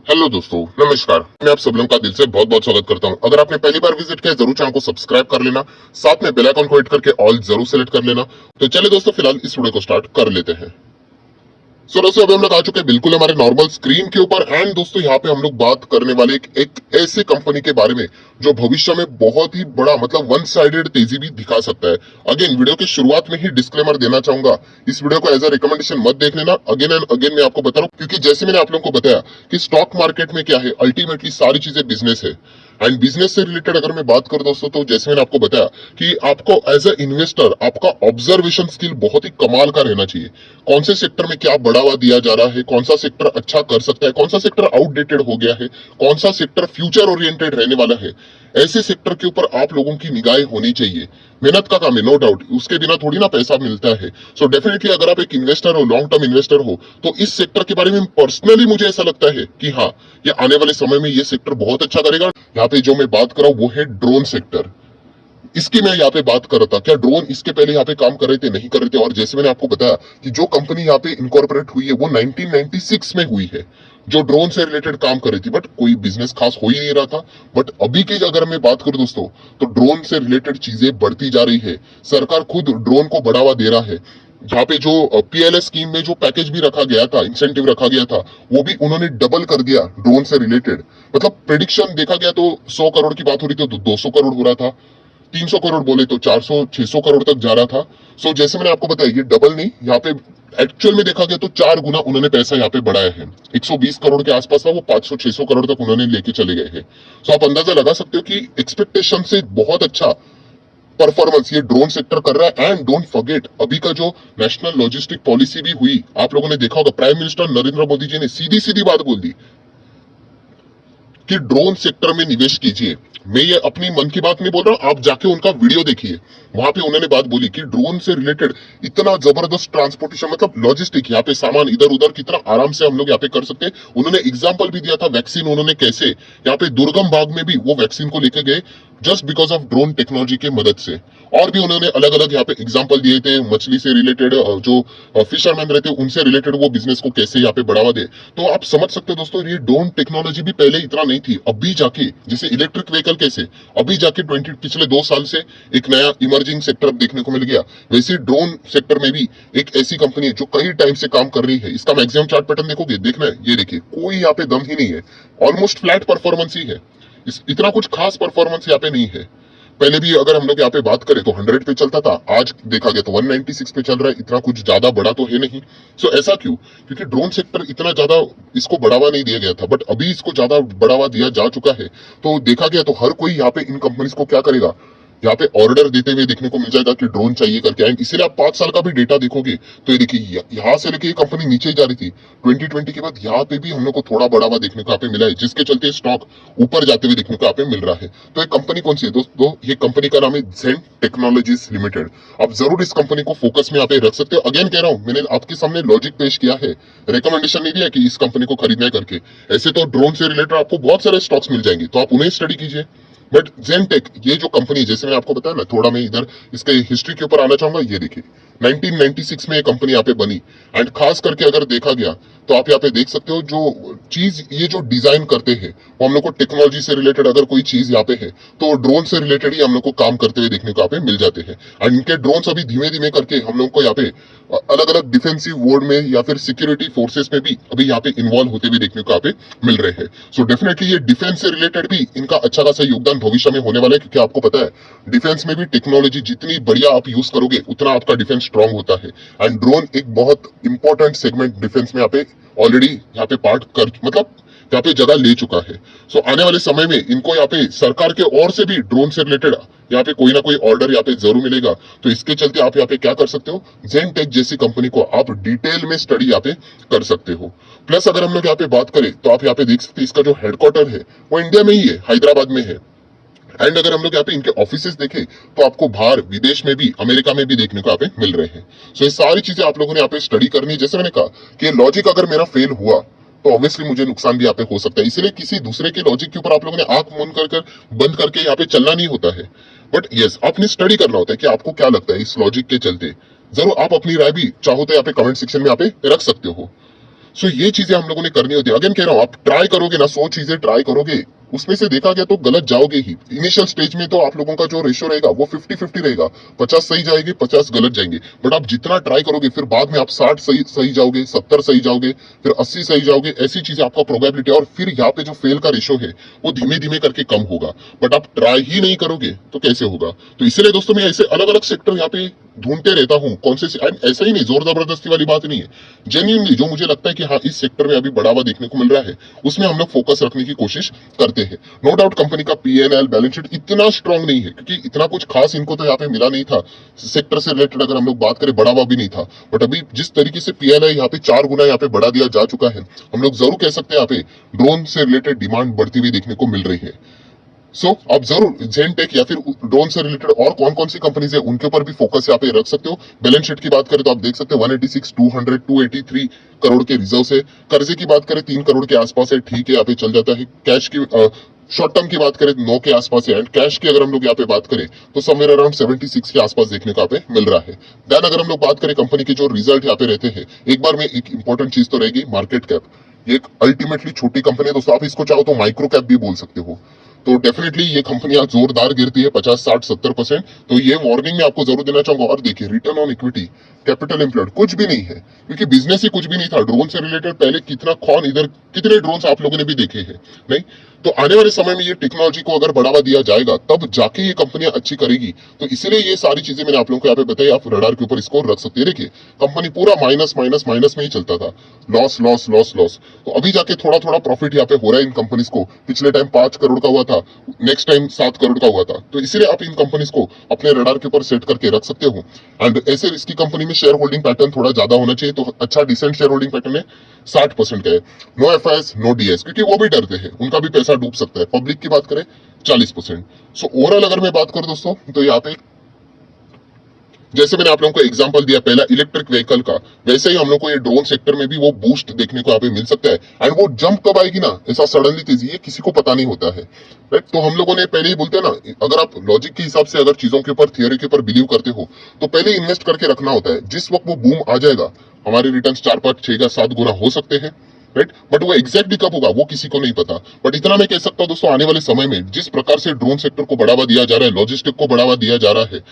Hello दोस्तों, नमस्कार। मैं आप सब लोगों का दिल से बहुत बहुत स्वागत करता हूं। अगर आपने पहली बार विजिट किया जरूर चैनल को सब्सक्राइब कर लेना, साथ में बेल आइकन को हिट करके ऑल जरूर सेलेक्ट कर लेना। तो चलिए दोस्तों, फिलहाल इस वीडियो को स्टार्ट कर लेते हैं। सो दोस्तों, अभी हम लोग आ चुके हैं बिल्कुल हमारे नॉर्मल स्क्रीन के ऊपर। एंड दोस्तों, यहाँ पे हम लोग बात करने वाले एक ऐसे कंपनी के बारे में जो भविष्य में बहुत ही बड़ा मतलब वन साइडेड तेजी भी दिखा सकता है। अगेन वीडियो की शुरुआत में ही डिस्क्लेमर देना चाहूंगा, इस वीडियो को एज अ रिकमेंडेशन मत देख लेना। अगेन एंड अगेन मैं आपको बता रहा हूँ, क्योंकि जैसे मैंने आप लोगों को बताया कि स्टॉक मार्केट में क्या है, अल्टीमेटली सारी चीजें बिजनेस है। एंड बिजनेस से रिलेटेड अगर मैं बात करूं दोस्तों, तो जैसे मैंने आपको बताया कि आपको एज अ इन्वेस्टर आपका ऑब्जर्वेशन स्किल बहुत ही कमाल का रहना चाहिए। कौन से सेक्टर में क्या बढ़ावा दिया जा रहा है, कौन सा सेक्टर अच्छा कर सकता है, कौन सा सेक्टर आउटडेटेड हो गया है, कौन सा सेक्टर फ्यूचर ओरिएंटेड रहने वाला है, ऐसे सेक्टर के ऊपर आप लोगों की निगाहें होनी चाहिए। मेहनत का काम है, नो डाउट, उसके बिना थोड़ी ना पैसा मिलता है। सो डेफिनेटली अगर आप एक इन्वेस्टर हो, लॉन्ग टर्म इन्वेस्टर हो, तो इस सेक्टर के बारे में पर्सनली मुझे ऐसा लगता है कि हाँ, ये आने वाले समय में ये सेक्टर बहुत अच्छा करेगा। यहाँ पे जो मैं बात कर रहा हूँ वो है ड्रोन सेक्टर। इसकी मैं यहाँ पे बात कर रहा था, क्या ड्रोन इसके पहले यहाँ पे काम कर रहे थे, नहीं कर रहे थे। और जैसे मैंने आपको बताया कि जो कंपनी यहाँ पे इनकॉर्पोरेट हुई है वो 1996 में हुई है, जो ड्रोन से रिलेटेड काम कर रही थी, बट कोई बिजनेस खास हो ही नहीं रहा था। बट अभी की अगर मैं बात करूं दोस्तों, तो ड्रोन से रिलेटेड चीजें बढ़ती जा रही है। सरकार खुद ड्रोन को बढ़ावा दे रहा है। यहाँ पे जो पीएलएस स्कीम में जो पैकेज भी रखा गया था, इंसेंटिव रखा गया था, वो भी उन्होंने डबल कर दिया ड्रोन से रिलेटेड। मतलब प्रिडिक्शन देखा गया तो 100 करोड़ की बात हो रही थी तो 200 करोड़ हो रहा था, 300 करोड़ बोले तो 400 600 करोड़ तक जा रहा था। सो जैसे मैंने आपको बताया, ये डबल नहीं, यहाँ पे एक्चुअल में देखा गया तो 4 गुना उन्होंने पैसा यहाँ पे बढ़ाया है। 120 करोड़ के आसपास था, वो 500 600 करोड़ तक उन्होंने लेके चले गए हैं। सो आप अंदाजा लगा सकते हो कि एक्सपेक्टेशन से बहुत अच्छा परफॉर्मेंस ये ड्रोन सेक्टर कर रहा है। एंड डोंट फॉरगेट, अभी का जो नेशनल लॉजिस्टिक पॉलिसी भी हुई, आप लोगों ने देखा होगा, प्राइम मिनिस्टर नरेंद्र मोदी जी ने सीधी सीधी बात बोल दी कि ड्रोन सेक्टर में निवेश कीजिए। मैं ये अपनी मन की बात नहीं बोल रहा हूं, आप जाके उनका वीडियो देखिए। वहां पे उन्होंने बात बोली कि ड्रोन से रिलेटेड इतना जबरदस्त ट्रांसपोर्टेशन, मतलब लॉजिस्टिक, यहाँ पे सामान इधर उधर कितना आराम से हम लोग यहाँ पे कर सकते हैं। उन्होंने एग्जाम्पल भी दिया था वैक्सीन, उन्होंने कैसे यहाँ पे दुर्गम भाग में भी वो वैक्सीन को लेके गए just because of drone technology के मदद से। और भी उन्होंने अलग अलग यहाँ पे एग्जाम्पल दिए थे, मछली से रिलेटेड, जो फिशरमैन रहते हैं उनसे रिलेटेड वो बिजनेस को कैसे यहाँ पे बढ़ावा दे। तो आप समझ सकते हो दोस्तों, ये ड्रोन टेक्नोलॉजी भी पहले इतना नहीं थी। अभी जाके जैसे इलेक्ट्रिक व्हीकल कैसे अभी जाके पिछले 2 साल से एक नया इमर्जिंग सेक्टर देखने को मिल गया, वैसे ड्रोन सेक्टर में भी एक ऐसी कंपनी है जो कई टाइम से काम कर रही है। इसका मैक्सिमम चार्ट पैटर्न देखोगे, देखना है, ये देखिए, कोई यहाँ पे दम ही नहीं है, ऑलमोस्ट फ्लैट परफॉर्मेंस ही है। इतना कुछ खास परफॉर्मेंस यहाँ पे नहीं है। पहले भी अगर हम लोग यहाँ पे बात करें तो 100 पे चलता था, आज देखा गया तो 196 पे चल रहा है। इतना कुछ ज्यादा बड़ा तो है नहीं। सो ऐसा क्यों? क्योंकि ड्रोन सेक्टर इतना ज्यादा इसको बढ़ावा नहीं दिया गया था, बट अभी इसको ज्यादा बढ़ावा दिया जा चुका है। तो देखा गया तो हर कोई यहाँ पे इन कंपनीज को क्या करेगा, यहाँ पे ऑर्डर देते हुए देखने को मिल जाएगा कि ड्रोन चाहिए करके आए। इसीलिए आप 5 साल का भी डेटा देखोगे तो ये देखिए, यहाँ से लेके ये कंपनी नीचे ही जा रही थी। 2020 के बाद यहाँ पे भी हम लोग को थोड़ा बढ़ावा देखने को यहाँ पे मिला है, जिसके चलते स्टॉक ऊपर जाते हुए देखने को यहाँ पे मिल रहा है। तो ये कंपनी कौन सी है दोस्तों? ये कंपनी का नाम है जेन टेक्नोलॉजीज लिमिटेड। आप जरूर इस कंपनी को फोकस में यहाँ पे रख सकते हो। अगेन कह रहा हूँ, मैंने आपके सामने लॉजिक पेश किया है, रिकमेंडेशन नहीं दिया कि इस कंपनी को खरीदना है करके। ऐसे तो ड्रोन से रिलेटेड आपको बहुत सारे स्टॉक्स मिल जाएंगे, तो आप उन्हें स्टडी कीजिए। बट जेनटेक, ये जो कंपनी, जैसे मैंने आपको बताया ना, थोड़ा मैं इधर इसके हिस्ट्री के ऊपर आना चाहूंगा। ये देखिए, 1996 में ये कंपनी यहाँ पे बनी। एंड खास करके अगर देखा गया तो आप यहाँ पे देख सकते हो, जो चीज ये जो डिजाइन करते हैं वो हम लोग को टेक्नोलॉजी से रिलेटेड अगर कोई चीज यहाँ पे है तो ड्रोन से रिलेटेड ही हम लोग को काम करते हुए देखने को यहाँ पे मिल जाते हैं। एंड इनके ड्रोन्स अभी धीमे धीमे करके हम लोग को यहाँ पे अलग अलग डिफेंसिव वर्ड में या फिर सिक्योरिटी फोर्सेस में भी अभी यहाँ पे इन्वॉल्व होते हुए देखने को यहाँ पे मिल रहे हैं। सो डेफिनेटली ये डिफेंस से रिलेटेड भी इनका अच्छा खासा योगदान भविष्य में होने वाला है, क्योंकि आपको पता है डिफेंस में भी टेक्नोलॉजी जितनी बढ़िया आप यूज करोगे उतना आपका डिफेंस स्ट्रांग होता है। एंड ड्रोन एक बहुत इंपॉर्टेंट सेगमेंट डिफेंस में यहाँ पे ऑलरेडी यहाँ पे पार्ट कर, मतलब यहाँ पे जगह ले चुका है। सो आने वाले समय में इनको यहाँ पे सरकार के ओर से भी ड्रोन से रिलेटेड यहाँ पे कोई ना कोई ऑर्डर यहाँ पे जरूर मिलेगा। तो इसके चलते आप यहाँ पे क्या कर सकते हो, जेन टेक जैसी कंपनी को आप डिटेल में स्टडी यहाँ पे कर सकते हो। प्लस अगर हम लोग यहाँ पे बात करें तो आप यहाँ पे देख सकते हैं, इसका जो हेडक्वार्टर है वो इंडिया में ही है, हैदराबाद में है। एंड अगर हम लोग यहाँ पे इनके ऑफिसेस देखें तो आपको बाहर विदेश में भी, अमेरिका में भी देखने को यहाँ पे मिल रहे हैं। सो ये सारी चीजें आप लोगों ने यहाँ पे स्टडी करनी है। जैसे मैंने कहा कि लॉजिक अगर मेरा फेल हुआ तो ऑब्वियसली मुझे नुकसान भी यहाँ पे हो सकता है। इसलिए किसी दूसरे के लॉजिक के ऊपर आप लोगों ने आंख बंद करके यहाँ पे चलना नहीं होता है। बट यस, आपने स्टडी करना होता है कि आपको क्या लगता है इस लॉजिक के चलते। जरूर आप अपनी राय भी चाहो तो यहाँ पे कमेंट सेक्शन में यहाँ पे रख सकते हो। सो ये चीजें हम लोगों ने करनी होती है। अगेन कह रहा हूं, आप ट्राई करोगे ना, 100 चीजें ट्राई करोगे, उसमें से देखा गया तो गलत जाओगे ही। इनिशियल स्टेज में तो आप लोगों का जो रेशियो रहेगा वो 50-50 रहेगा, 50 सही जाएंगे, 50 गलत जाएंगे। बट आप जितना ट्राई करोगे फिर बाद में आप 60 सही जाओगे, 70 सही जाओगे, फिर 80 सही जाओगे। ऐसी चीजें आपका प्रोबेबिलिटी, और फिर यहाँ पे जो फेल का रेशियो है वो धीमे धीमे करके कम होगा। बट आप ट्राई ही नहीं करोगे तो कैसे होगा? तो इसीलिए दोस्तों मैं ऐसे अलग अलग सेक्टर यहाँ पे ढूंढते रहता हूँ, कौन से ऐसा ही नहीं, जोर जबरदस्ती वाली बात नहीं है। जेन्युइनली जो मुझे लगता है कि हाँ इस सेक्टर में अभी बढ़ावा देखने को मिल रहा है, उसमें हम लोग फोकस रखने की कोशिश करते हैं। नो डाउट कंपनी का पीएनएल बैलेंस शीट इतना स्ट्रांग नहीं है, क्योंकि इतना कुछ खास इनको तो यहाँ पे मिला नहीं था। सेक्टर से रिलेटेड अगर हम लोग बात करें, बढ़ावा भी नहीं था। बट अभी जिस तरीके से पीएनएल यहाँ पे 4 गुना यहाँ पे बढ़ा दिया जा चुका है, हम लोग जरूर कह सकते हैं यहाँ पे ड्रोन से रिलेटेड डिमांड बढ़ती हुई देखने को मिल रही है। आप जरूर जेनटेक या फिर ड्रोन से रिलेटेड और कौन कौन सी कंपनीज है उनके ऊपर भी फोकस यहाँ पे रख सकते हो। बैलेंस शीट की बात करें तो आप देख सकते हो 186, 200, 283 करोड़ के रिजर्व है। कर्जे की बात करें 3 करोड़ के आसपास है, ठीक है यहाँ पे चल जाता है। कैश की शॉर्ट टर्म की बात करें 9 के आसपास है, एंड कैश की अगर हम लोग यहाँ पे बात करें तो समवेयर अराउंड 76 के आसपास देखने को यहाँ पे मिल रहा है। देन अगर हम लोग बात करें कंपनी के जो रिजल्ट यहाँ पे रहते हैं, एक बार में एक इंपॉर्टेंट चीज तो रहेगी मार्केट कैप। ये एक अल्टीमेटली छोटी कंपनी है दोस्तों, आप इसको चाहो तो माइक्रो कैप भी बोल सकते हो। तो डेफिनेटली ये कंपनियां जोरदार गिरती है 50, 60, 70%। तो ये वार्निंग मैं आपको जरूर देना चाहूंगा। और देखिए return on equity, capital employed कुछ भी नहीं है, क्योंकि बिजनेस ही कुछ भी नहीं था। ड्रोन से रिलेटेड पहले कितना कौन इधर कितने ड्रोन आप लोगों ने भी देखे हैं, नहीं? तो आने वाले समय में ये टेक्नोलॉजी को अगर बढ़ावा दिया जाएगा तब जाके ये कंपनियां अच्छी करेगी। तो इसलिए ये सारी चीजें मैंने आप लोगों को यहाँ पे बताई, आप रडार के ऊपर इसको रख सकते हैं। देखिए कंपनी पूरा माइनस माइनस माइनस में ही चलता था, लॉस लॉस लॉस लॉस। तो अभी जाके थोड़ा थोड़ा प्रॉफिट यहाँ पे हो रहा है इन कंपनीज को। पिछले टाइम 5 करोड़ का हुआ था, नेक्स्ट टाइम 7 करोड़ का हुआ था। तो इसलिए आप इन कंपनीज को अपने रडार के ऊपर सेट करके रख सकते हो। एंड ऐसे इसकी कंपनी में शेयर होल्डिंग पैटर्न थोड़ा ज्यादा होना चाहिए। तो अच्छा डिसेंट शेयर होल्डिंग पैटर्न है, 60% का है। नो एफआईएस, नो डीएस, क्योंकि वो भी डरते हैं, उनका भी पैसा डूब सकता है। पब्लिक की बात करें 40%। सो ओवरऑल अगर मैं बात करूं दोस्तों, तो यहाँ पे जैसे मैंने आप लोगों को एग्जांपल दिया पहला इलेक्ट्रिक व्हीकल का, वैसे ही हम लोग को ये ड्रोन सेक्टर में भी वो बूस्ट देखने को यहाँ पे मिल सकता है। एंड वो जंप कब आएगी ना, ऐसा सडनली तेजी, ये किसी को पता नहीं होता है, राइट? तो हम लोगों ने पहले ही बोलते हैं ना, अगर आप लॉजिक के हिसाब से अगर चीजों के ऊपर, थियोरी के ऊपर बिलीव करते हो तो पहले इन्वेस्ट करके रखना होता है। जिस वक्त वो बूम आ जाएगा, हमारे रिटर्न 4, 5, 6 या 7 गुना हो सकते हैं, राइट? बट वो एग्जैक्टली कब होगा वो किसी को नहीं पता। बट इतना मैं कह सकता हूं दोस्तों, आने वाले समय में जिस प्रकार से ड्रोन सेक्टर को बढ़ावा दिया जा रहा है, लॉजिस्टिक को बढ़ावा दिया जा रहा है,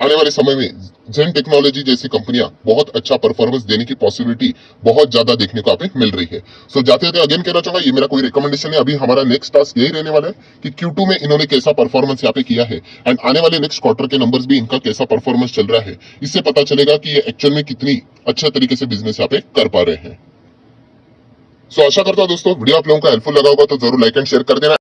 आने वाले समय में जेन टेक्नोलॉजी जैसी कंपनियां बहुत अच्छा परफॉर्मेंस देने की पॉसिबिलिटी बहुत ज्यादा देखने को यहाँ पे मिल रही है। सो जाते जाते अगेन कहना चाहूंगा, ये मेरा कोई रिकमेंडेशन है। अभी हमारा नेक्स्ट टास्क यही रहने वाला है कि Q2 में इन्होंने कैसा परफॉर्मेंस यहाँ पे किया है, एंड आने वाले नेक्स्ट क्वार्टर के नंबर्स भी इनका कैसा परफॉर्मेंस चल रहा है, इससे पता चलेगा कि ये एक्चुअल में कितनी अच्छे तरीके से बिजनेस यहाँ पे कर पा रहे हैं। सो आशा करता हूं दोस्तों वीडियो आप लोगों को हेल्पफुल लगा होगा, तो जरूर लाइक एंड शेयर कर देना।